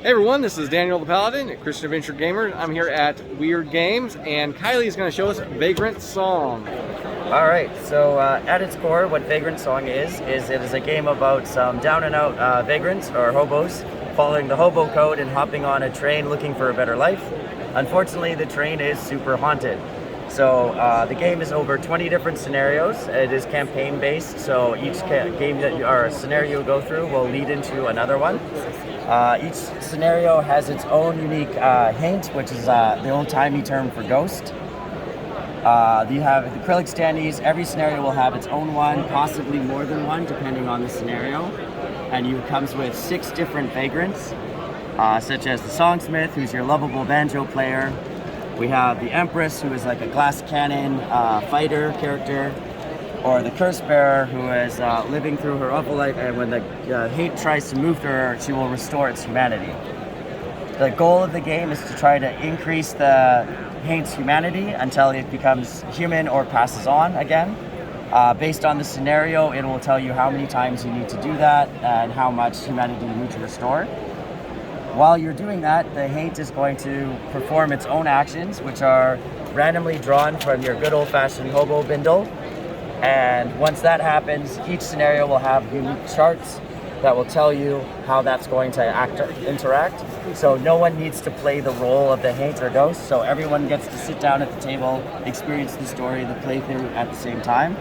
Hey everyone, this is Daniel the Paladin at Christian Adventure Gamer. I'm here at Wyrd Games, and Kylie is going to show us VagrantSong. All right, so at its core, what VagrantSong is it is a game about some down-and-out vagrants or hobos following the hobo code and hopping on a train looking for a better life. Unfortunately, the train is super haunted. So the game is over 20 different scenarios. It is campaign-based, so each scenario you go through will lead into another one. Each scenario has its own unique hint, which is the old-timey term for ghost. You have the acrylic standees. Every scenario will have its own one, possibly more than one, depending on the scenario. And it comes with 6 different vagrants, such as the songsmith, who's your lovable banjo player. We have the Empress, who is like a glass cannon fighter character, or the Curse Bearer, who is living through her awful life, and when the hate tries to move through her, she will restore its humanity. The goal of the game is to try to increase the hate's humanity until it becomes human or passes on again. Based on the scenario, it will tell you how many times you need to do that and how much humanity you need to restore. While you're doing that, the hate is going to perform its own actions, which are randomly drawn from your good old-fashioned hobo bindle. And once that happens, each scenario will have unique charts that will tell you how that's going to interact. So no one needs to play the role of the hate or ghost, so everyone gets to sit down at the table, experience the story, the playthrough at the same time.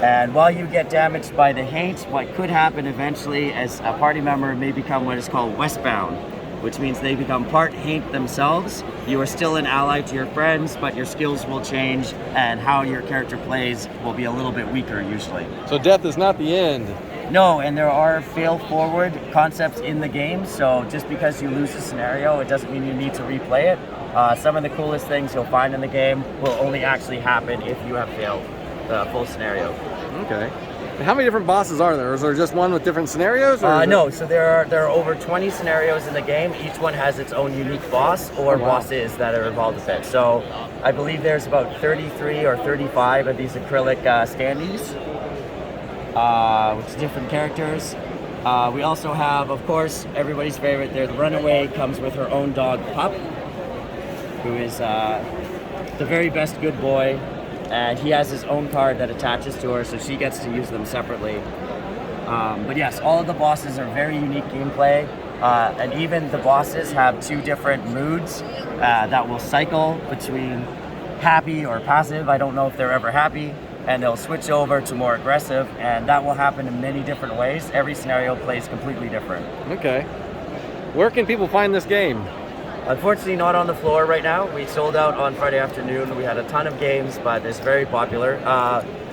And while you get damaged by the hate, what could happen eventually is a party member may become what is called westbound, which means they become part hate themselves. You are still an ally to your friends, but your skills will change, and how your character plays will be a little bit weaker usually. So death is not the end. No, and there are fail-forward concepts in the game, so just because you lose a scenario, it doesn't mean you need to replay it. Some of the coolest things you'll find in the game will only actually happen if you have failed the full scenario. Okay. And how many different bosses are there? Is there just one with different scenarios? Or no, so there are over 20 scenarios in the game. Each one has its own unique boss or bosses that are involved with it. So I believe there's about 33 or 35 of these acrylic standees, with different characters. We also have, of course, everybody's favorite, the runaway comes with her own dog, Pup, who is the very best good boy. And he has his own card that attaches to her, so she gets to use them separately. But yes, all of the bosses are very unique gameplay, and even the bosses have 2 different moods that will cycle between happy or passive. I don't know if they're ever happy, and they'll switch over to more aggressive, and that will happen in many different ways. Every scenario plays completely different. Okay. Where can people find this game? Unfortunately, not on the floor right now. We sold out on Friday afternoon. We had a ton of games, but it's very popular.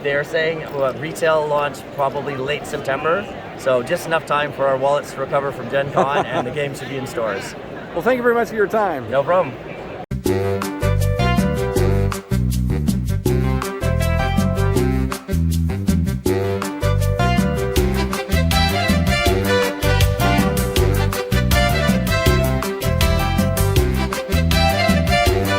They're saying retail launch probably late September, so just enough time for our wallets to recover from Gen Con, and the game should be in stores. Well, thank you very much for your time. No problem.